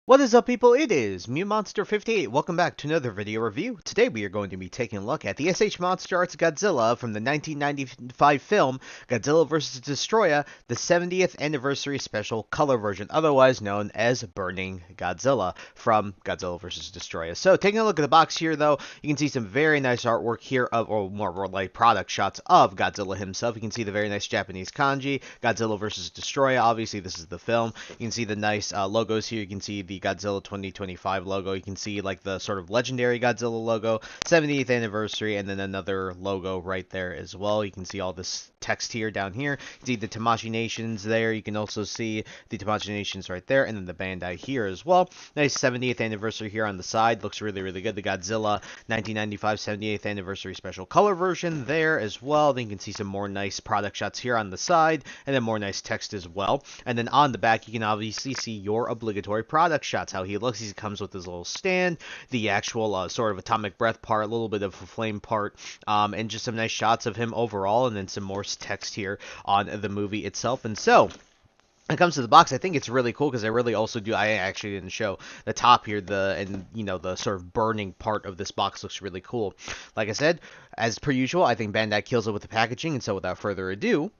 What is up, people? It is MewMonster58. Welcome back to another video review. Today we are going to be taking a look at the Monsterarts Godzilla from the 1995 film Godzilla vs. Destroya, the 70th anniversary special color version, otherwise known as Burning Godzilla from Godzilla vs. Destroya. So, taking a look at the box here, though, you can see some very nice artwork here of, or more like product shots of Godzilla himself. You can see the very nice Japanese kanji, Godzilla vs. Destroya. Obviously, this is the film. You can see the nice logos here. You can see the Godzilla 2025 logo. You can see like the sort of legendary Godzilla logo, 70th anniversary, and then another logo right there as well. You can see all this text here down here. You can see the Tamashii Nations there. You can also see the Tamashii Nations right there, and then the Bandai here as well. Nice 70th anniversary here on the side. Looks really, really good. The Godzilla 1995 70th anniversary special color version there as well. Then you can see some more nice product shots here on the side, and then more nice text as well. And then on the back, you can obviously see your obligatory product shots, how he looks. He comes with his little stand, the actual sort of atomic breath part, a little bit of a flame part, and just some nice shots of him overall, and then some more text here on the movie itself. And so, when it comes to the box, I think it's really cool because I actually didn't show the top here, the sort of burning part of this box looks really cool. Like I said, as per usual, I think Bandai kills it with the packaging, and so without further ado,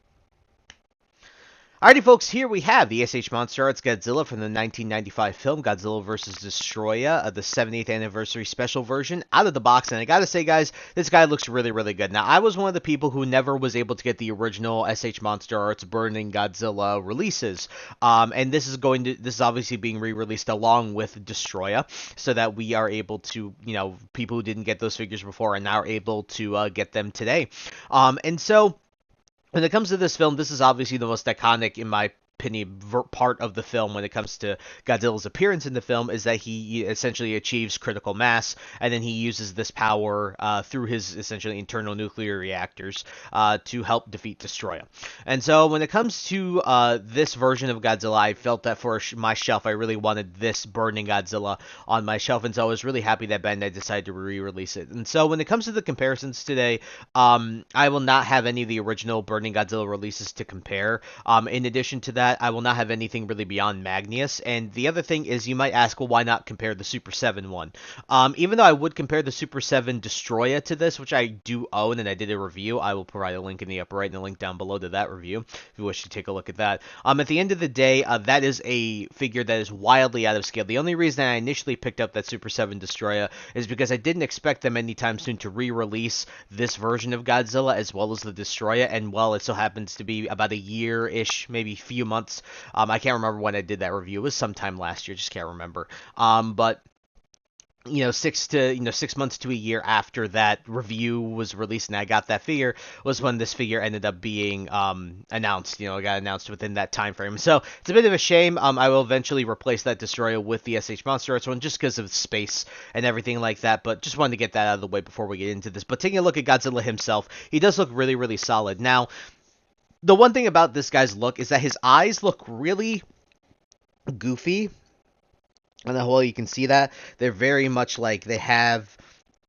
alrighty, folks, here we have the Monsterarts Godzilla from the 1995 film Godzilla vs. Destroya, the 70th anniversary special version, out of the box. And I gotta say, guys, this guy looks really, really good. Now, I was one of the people who never was able to get the original Monsterarts Burning Godzilla releases, and this is obviously being re-released along with Destroya, so that we are able to, people who didn't get those figures before are now able to get them today, and so. When it comes to this film, this is obviously the most iconic, in my opinion, part of the film when it comes to Godzilla's appearance in the film, is that he essentially achieves critical mass, and then he uses this power through his essentially internal nuclear reactors to help defeat Destroya. And so when it comes to this version of Godzilla, I felt that for my shelf, I really wanted this Burning Godzilla on my shelf, and so I was really happy that Bandai decided to re-release it. And so when it comes to the comparisons today, I will not have any of the original Burning Godzilla releases to compare. In addition to that, I will not have anything really beyond Magnus. And the other thing is, you might ask, well, why not compare the Super 7 one? Even though I would compare the Super 7 Destroya to this, which I do own and I did a review, I will provide a link in the upper right and a link down below to that review if you wish to take a look at that. At the end of the day, that is a figure that is wildly out of scale. The only reason I initially picked up that Super 7 Destroya is because I didn't expect them anytime soon to re-release this version of Godzilla as well as the Destroya, and well, it so happens to be about a year-ish, maybe a few months. I can't remember when I did that review. It was sometime last year, just can't remember. But 6 months to a year after that review was released and I got that figure, was when this figure ended up being announced. It got announced within that time frame. So it's a bit of a shame. I will eventually replace that Destroyer with the Monsterarts one just because of space and everything like that. But just wanted to get that out of the way before we get into this. But taking a look at Godzilla himself, he does look really, really solid. Now, the one thing about this guy's look is that his eyes look really goofy. On the whole, you can see that. They're very much like they have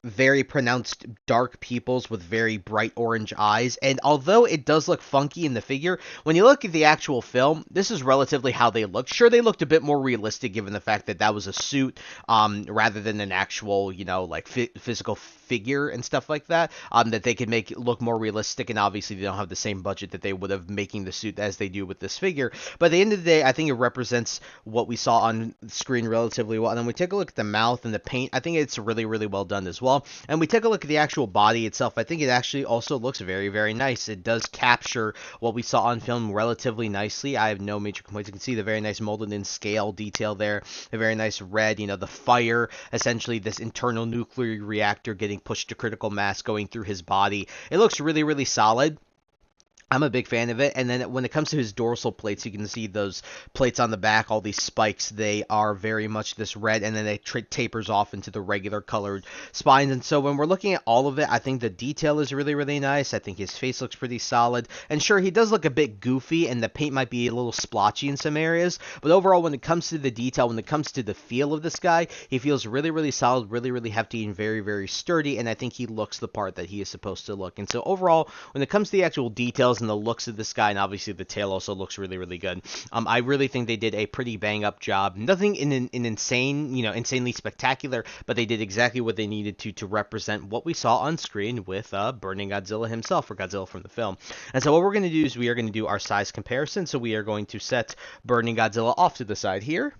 very pronounced dark pupils with very bright orange eyes, and although it does look funky in the figure, when you look at the actual film, this is relatively how they look. Sure, they looked a bit more realistic given the fact that that was a suit rather than an actual, physical figure and stuff like that, that they could make it look more realistic, and obviously they don't have the same budget that they would have making the suit as they do with this figure. But at the end of the day, I think it represents what we saw on screen relatively well. And then we take a look at the mouth and the paint. I think it's really, really well done as well. And we take a look at the actual body itself. I think it actually also looks very, very nice. It does capture what we saw on film relatively nicely. I have no major complaints. You can see the very nice molded in scale detail there. The very nice red, the fire, essentially this internal nuclear reactor getting pushed to critical mass going through his body. It looks really, really solid. I'm a big fan of it. And then when it comes to his dorsal plates, you can see those plates on the back, all these spikes, they are very much this red, and then they tapers off into the regular colored spines. And so when we're looking at all of it, I think the detail is really, really nice. I think his face looks pretty solid. And sure, he does look a bit goofy, and the paint might be a little splotchy in some areas. But overall, when it comes to the detail, when it comes to the feel of this guy, he feels really, really solid, really, really hefty, and very, very sturdy. And I think he looks the part that he is supposed to look. And so overall, when it comes to the actual details details and the looks of this guy, and obviously the tail also looks really, really good. I really think they did a pretty bang-up job. Nothing in insane, insanely spectacular, but they did exactly what they needed to represent what we saw on screen with Burning Godzilla himself, or Godzilla from the film. And so what we're going to do is we are going to do our size comparison. So we are going to set Burning Godzilla off to the side here.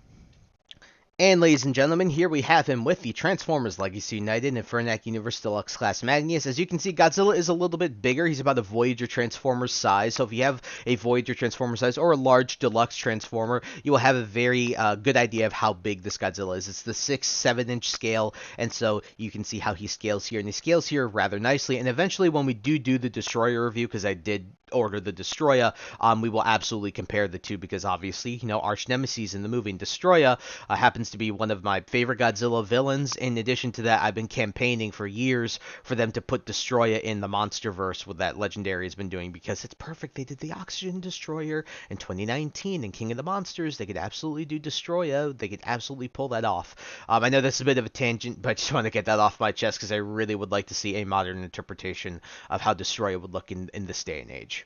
And ladies and gentlemen, here we have him with the Transformers Legacy United Infernac Universe Deluxe Class Magnus. As you can see, Godzilla is a little bit bigger. He's about a Voyager Transformers size. So if you have a Voyager Transformer size or a large Deluxe Transformer, you will have a very good idea of how big this Godzilla is. It's the 6-7 inch scale, and so you can see how he scales here. And he scales here rather nicely. And eventually when we do the Destroyer review, because I did order the Destroyer, we will absolutely compare the two, because obviously, arch nemesis in the movie. And Destroyer happens to be one of my favorite Godzilla villains. In addition to that, I've been campaigning for years for them to put Destroyer in the Monsterverse, what that Legendary has been doing, because it's perfect. They did the Oxygen Destroyer in 2019 and King of the Monsters. They could absolutely do Destroyer. They could absolutely pull that off. I know that's a bit of a tangent, but I just want to get that off my chest because I really would like to see a modern interpretation of how Destroyer would look in this day and age.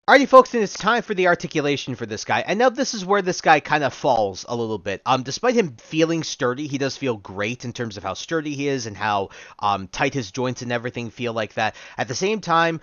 Alrighty, folks, and it's time for the articulation for this guy. And now this is where this guy kind of falls a little bit. Despite him feeling sturdy, he does feel great in terms of how sturdy he is and how tight his joints and everything feel like that. At the same time,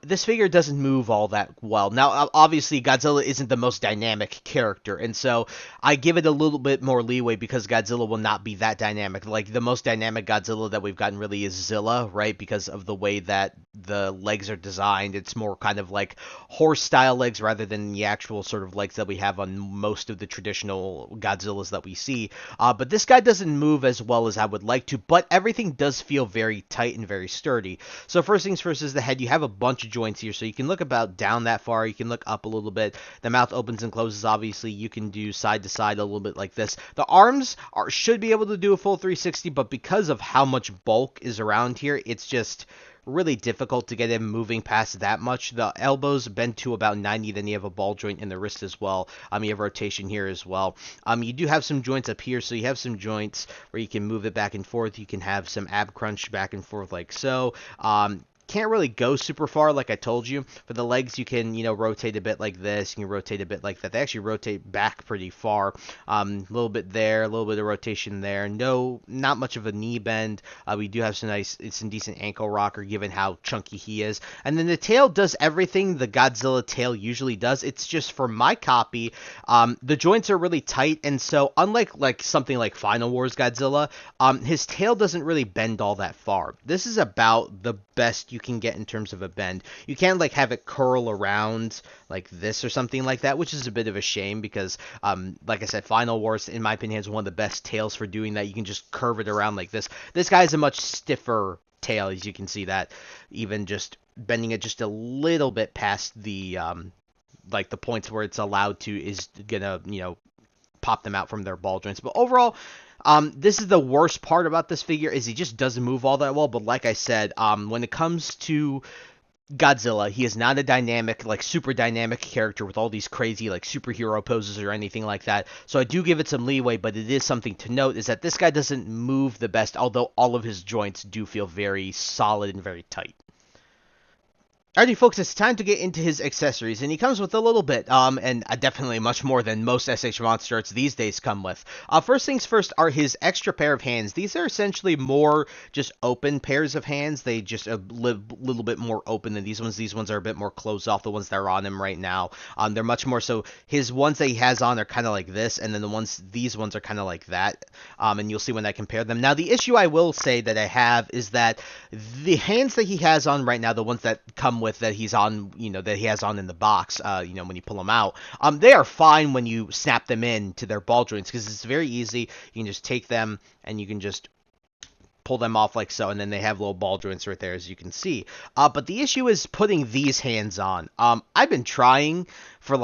this figure doesn't move all that well. Now, obviously, Godzilla isn't the most dynamic character, and so I give it a little bit more leeway because Godzilla will not be that dynamic. Like, the most dynamic Godzilla that we've gotten really is Zilla, right? Because of the way that the legs are designed. It's more kind of like horse-style legs rather than the actual sort of legs that we have on most of the traditional Godzillas that we see. But this guy doesn't move as well as I would like to, but everything does feel very tight and very sturdy. So first things first is the head. You have a bunch of joints here, so you can look about down that far. You can look up a little bit. The mouth opens and closes, obviously. You can do side to side a little bit like this. The arms should be able to do a full 360, but because of how much bulk is around here, it's just really difficult to get him moving past that much. The elbows bend to about 90, then you have a ball joint in the wrist as well. You have rotation here as well. You do have some joints up here, so you have some joints where you can move it back and forth. You can have some ab crunch back and forth like so. Can't really go super far, like I told you. For the legs, you can, rotate a bit like this. You can rotate a bit like that. They actually rotate back pretty far. A little bit there, a little bit of rotation there. Not much of a knee bend. We do have some decent ankle rocker, given how chunky he is. And then the tail does everything the Godzilla tail usually does. It's just for my copy, the joints are really tight, and so unlike something like Final Wars Godzilla, his tail doesn't really bend all that far. This is about the best you can get in terms of a bend. You can't have it curl around like this or something like that, which is a bit of a shame because like I said, Final Wars in my opinion has one of the best tails for doing that. You can just curve it around like this. This guy has a much stiffer tail, as you can see, that even just bending it just a little bit past the the points where it's allowed to is gonna pop them out from their ball joints. But overall, this is the worst part about this figure, is he just doesn't move all that well. But like I said, when it comes to Godzilla, he is not a dynamic, super dynamic character with all these crazy, superhero poses or anything like that. So I do give it some leeway, but it is something to note, is that this guy doesn't move the best, although all of his joints do feel very solid and very tight. Alrighty, folks, it's time to get into his accessories, and he comes with a little bit, and definitely much more than most SH Monsterarts these days come with. First things first are his extra pair of hands. These are essentially more just open pairs of hands. They just a little bit more open than these ones. These ones are a bit more closed off, the ones that are on him right now. They're much more so. His ones that he has on are kind of like this, and then these ones are kind of like that, and you'll see when I compare them. Now, the issue I will say that I have is that the hands that he has on right now, the ones that come with that he's on, that he has on in the box, when you pull them out, they are fine when you snap them in to their ball joints, because it's very easy. You can just take them and you can just pull them off like so, and then they have little ball joints right there, as you can see. But the issue is putting these hands on. I've been trying for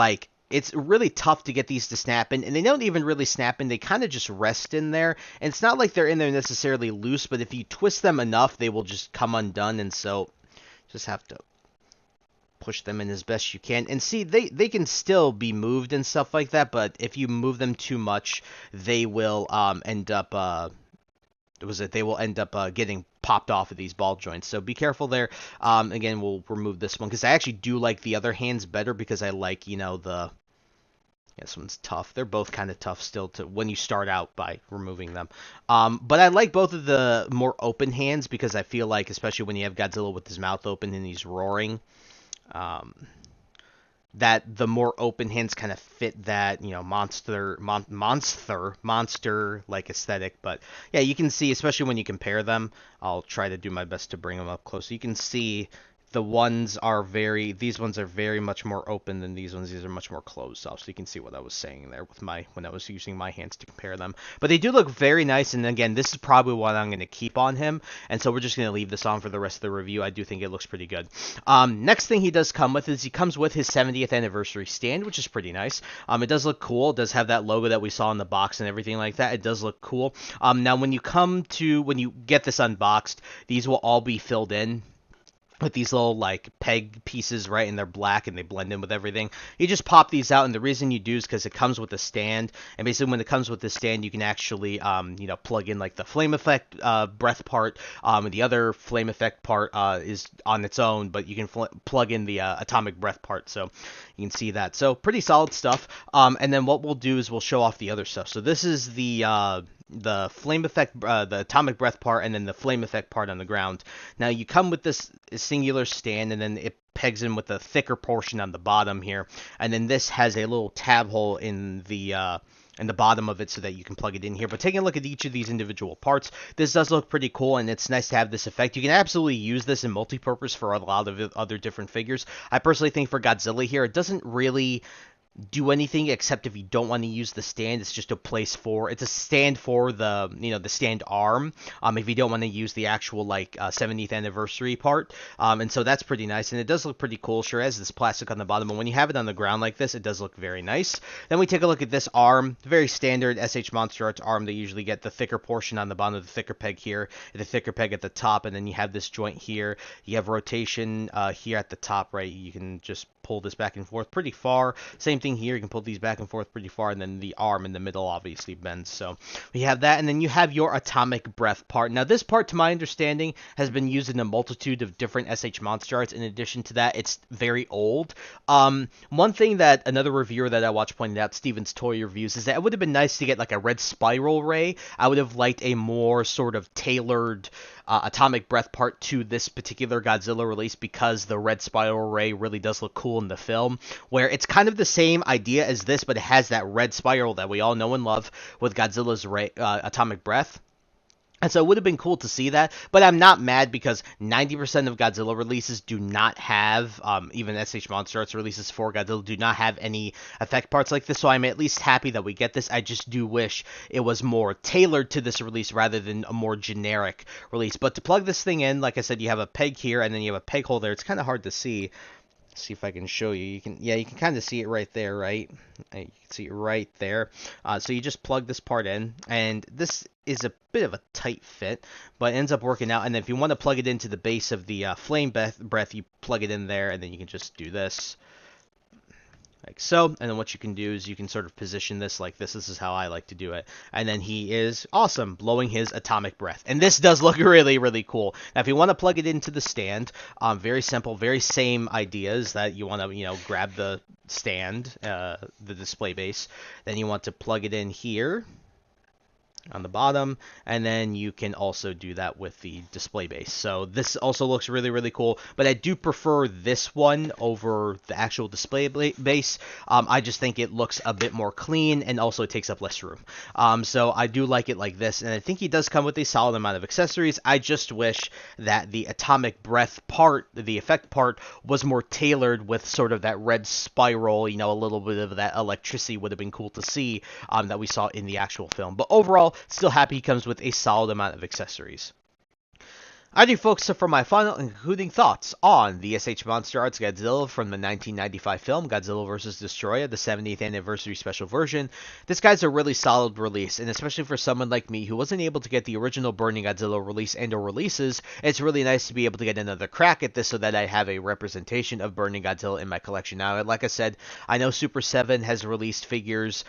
it's really tough to get these to snap in, and they don't even really snap in. They kind of just rest in there, and it's not like they're in there necessarily loose, but if you twist them enough, they will just come undone, and so just have to push them in as best you can. And see, they can still be moved and stuff like that, but if you move them too much, they will end up they will end up getting popped off of these ball joints. So be careful there. Again, we'll remove this one because I actually do like the other hands better because I like, this one's tough. They're both kind of tough still to when you start out by removing them. But I like both of the more open hands because I feel like, especially when you have Godzilla with his mouth open and he's roaring, um, that the more open hands kind of fit that, monster like aesthetic. But yeah, you can see, especially when you compare them, I'll try to do my best to bring them up close. So you can see these ones are very much more open than these ones. These are much more closed off. So you can see what I was saying there with when I was using my hands to compare them. But they do look very nice. And again, this is probably what I'm going to keep on him. And so we're just going to leave this on for the rest of the review. I do think it looks pretty good. Next thing he does come with is he comes with his 70th anniversary stand, which is pretty nice. It does look cool. It does have that logo that we saw in the box and everything like that. It does look cool. Now when you get this unboxed, these will all be filled in with these little like peg pieces, right? And they're black and they blend in with everything. You just pop these out, and the reason you do is because it comes with a stand. And basically when it comes with the stand, you can actually plug in like the flame effect breath part, and the other flame effect part is on its own, but you can plug in the atomic breath part, so you can see that. So pretty solid stuff. And then what we'll do is we'll show off the other stuff. So this is the flame effect, the atomic breath part, and then the flame effect part on the ground. Now you come with this singular stand, and then it pegs in with a thicker portion on the bottom here, and then this has a little tab hole in the bottom of it so that you can plug it in here. But taking a look at each of these individual parts, this does look pretty cool, and it's nice to have this effect. You can absolutely use this in multi-purpose for a lot of other different figures. I personally think for Godzilla here, it doesn't really do anything except if you don't want to use the stand. It's just it's a stand for the stand arm, if you don't want to use the actual 70th anniversary part, and so that's pretty nice, and it does look pretty cool. Sure has this plastic on the bottom, but when you have it on the ground like this, it does look very nice. Then we take a look at this arm, very standard SH Monsterarts arm. They usually get the thicker portion on the bottom, the thicker peg here, the thicker peg at the top, and then you have this joint here. You have rotation here at the top, right? You can just pull this back and forth pretty far. Same thing here, you can pull these back and forth pretty far, and then the arm in the middle obviously bends. So we have that, and then you have your atomic breath part. Now this part, to my understanding, has been used in a multitude of different SH Monsterarts. In addition to that, it's very old. One thing that another reviewer that I watched pointed out, Steven's Toy Reviews, is that it would have been nice to get like a red spiral ray. I would have liked a more sort of tailored atomic breath part to this particular Godzilla release, because the red spiral ray really does look cool in the film, where it's kind of the same idea as this, but it has that red spiral that we all know and love with Godzilla's atomic breath. And so it would have been cool to see that, but I'm not mad because 90% of Godzilla releases do not have, even SH Monsterarts releases for Godzilla do not have any effect parts like this, so I'm at least happy that we get this. I just do wish it was more tailored to this release rather than a more generic release. But to plug this thing in, like I said, you have a peg here, and then you have a peg hole there. It's kind of hard to see. See if I can show you. You can kind of see it right there, right? You can see it right there. So you just plug this part in, and this is a bit of a tight fit, but it ends up working out. And then if you want to plug it into the base of the flame breath, you plug it in there, and then you can just do this. Like so, and then what you can do is you can sort of position this like this. This is how I like to do it. And then he is awesome, blowing his atomic breath. And this does look really, really cool. Now, if you want to plug it into the stand, very simple, very same ideas that you want to, grab the stand, the display base. Then you want to plug it in here on the bottom, and then you can also do that with the display base. So this also looks really, really cool, but I do prefer this one over the actual display base. I just think it looks a bit more clean, and also it takes up less room. So I do like it like this, and I think he does come with a solid amount of accessories. I just wish that the atomic breath part, the effect part, was more tailored with sort of that red spiral, a little bit of that electricity would have been cool to see, that we saw in the actual film. But overall, still happy he comes with a solid amount of accessories. Alrighty, folks, so for my final and concluding thoughts on the SH Monsterarts Godzilla from the 1995 film Godzilla vs. Destroyer, the 70th anniversary special version, this guy's a really solid release, and especially for someone like me who wasn't able to get the original Burning Godzilla release and or releases, it's really nice to be able to get another crack at this so that I have a representation of Burning Godzilla in my collection. Now, like I said, I know Super 7 has released figures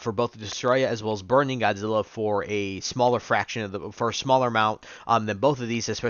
for both the Destroyer as well as Burning Godzilla for a smaller for a smaller amount than both of these, especially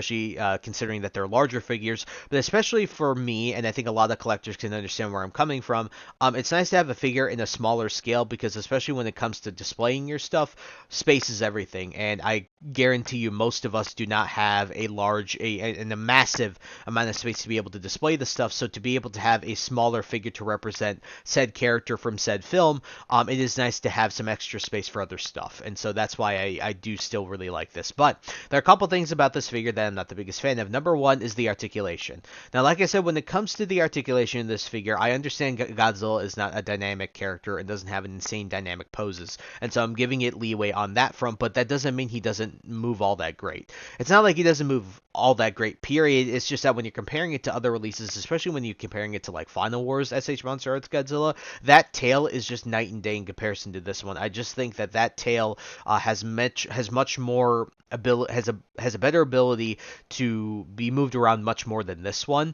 considering that they're larger figures. But especially for me, and I think a lot of collectors can understand where I'm coming from, it's nice to have a figure in a smaller scale because especially when it comes to displaying your stuff, space is everything. And I guarantee you most of us do not have a massive amount of space to be able to display the stuff. So to be able to have a smaller figure to represent said character from said film, it is nice to have some extra space for other stuff. And so that's why I do still really like this. But there are a couple things about this figure that I'm not the biggest fan of. Number one is the articulation. Now, like I said, when it comes to the articulation in this figure, I understand Godzilla is not a dynamic character and doesn't have an insane dynamic poses, and so I'm giving it leeway on that front, but that doesn't mean he doesn't move all that great. It's not like he doesn't move all that great, period. It's just that when you're comparing it to other releases, especially when you're comparing it to like Final Wars SH Monsterarts Godzilla, that tail is just night and day in comparison to this one. I just think that tail has much more ability, has a better ability to be moved around much more than this one.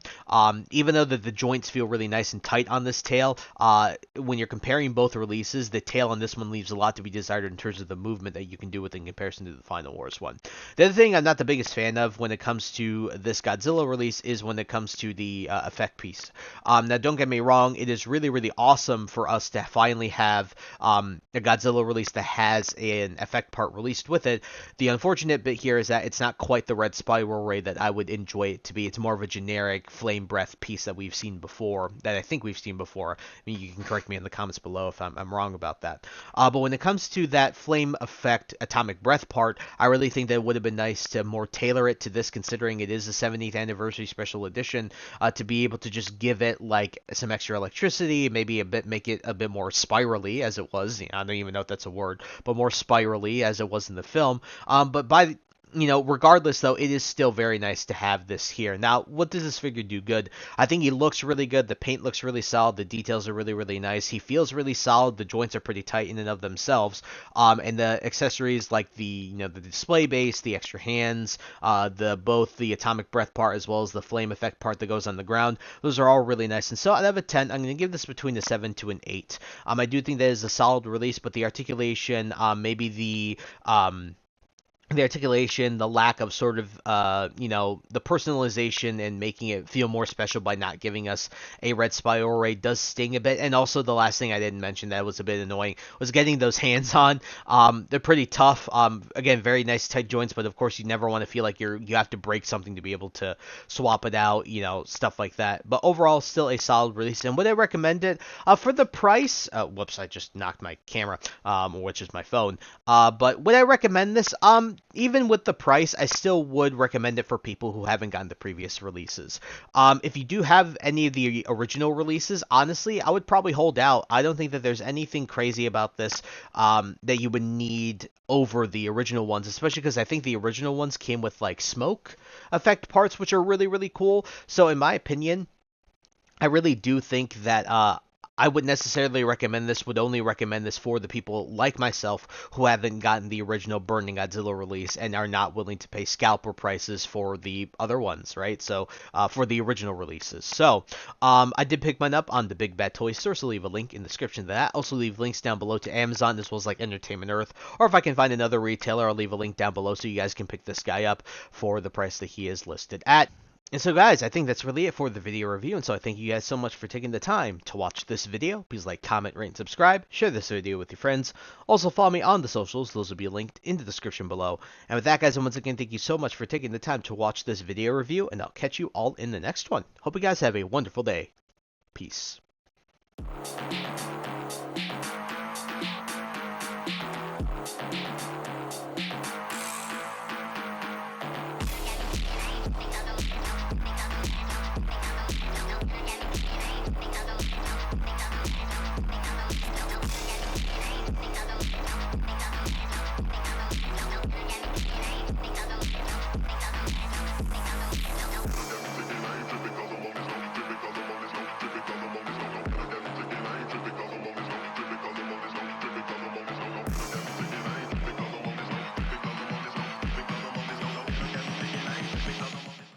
Even though the joints feel really nice and tight on this tail, when you're comparing both releases, the tail on this one leaves a lot to be desired in terms of the movement that you can do with in comparison to the Final Wars one. The other thing I'm not the biggest fan of when it comes to this Godzilla release is when it comes to the effect piece. Now, don't get me wrong, it is really, really awesome for us to finally have a Godzilla release that has an effect part released with it. The unfortunate bit here is that it's not quite the red spiral ray that I would enjoy it to be. It's more of a generic flame breath piece that we've seen before, that I think we've seen before. I mean, you can correct me in the comments below if I'm wrong about that. But when it comes to that flame effect atomic breath part, I really think that it would have been nice to more tailor it to this, considering it is the 70th anniversary special edition, to be able to just give it like some extra electricity, maybe make it a bit more spirally as it was. I don't even know if that's a word, but more spirally as it was in the film. But regardless though, it is still very nice to have this here. Now, what does this figure do good? I think he looks really good. The paint looks really solid. The details are really, really nice. He feels really solid. The joints are pretty tight in and of themselves. And the accessories like the display base, the extra hands, both the atomic breath part as well as the flame effect part that goes on the ground, those are all really nice. And so out of a 10, I'm going to give this between a 7 to an 8. I do think that is a solid release, but the articulation, maybe the articulation, the lack of sort of, the personalization and making it feel more special by not giving us a red spiral ray does sting a bit. And also the last thing I didn't mention that was a bit annoying was getting those hands on. They're pretty tough. Again, very nice tight joints, but of course you never want to feel like you have to break something to be able to swap it out, stuff like that. But overall, still a solid release. And would I recommend it? For the price, whoops, I just knocked my camera, which is my phone. But would I recommend this? Even with the price, I still would recommend it for people who haven't gotten the previous releases. If you do have any of the original releases, honestly, I would probably hold out. I don't think that there's anything crazy about this that you would need over the original ones, especially because I think the original ones came with like smoke effect parts, which are really, really cool. So in my opinion, I really do think that I wouldn't necessarily recommend this, would only recommend this for the people like myself who haven't gotten the original Burning Godzilla release and are not willing to pay scalper prices for the other ones, right? So, for the original releases. So, I did pick mine up on the Big Bad Toy Store, so leave a link in the description to that. Also leave links down below to Amazon as well as like Entertainment Earth, or if I can find another retailer, I'll leave a link down below so you guys can pick this guy up for the price that he is listed at. And so guys, I think that's really it for the video review, and so I thank you guys so much for taking the time to watch this video. Please like, comment, rate, and subscribe. Share this video with your friends. Also follow me on the socials. Those will be linked in the description below. And with that guys, once again, thank you so much for taking the time to watch this video review, and I'll catch you all in the next one. Hope you guys have a wonderful day. Peace.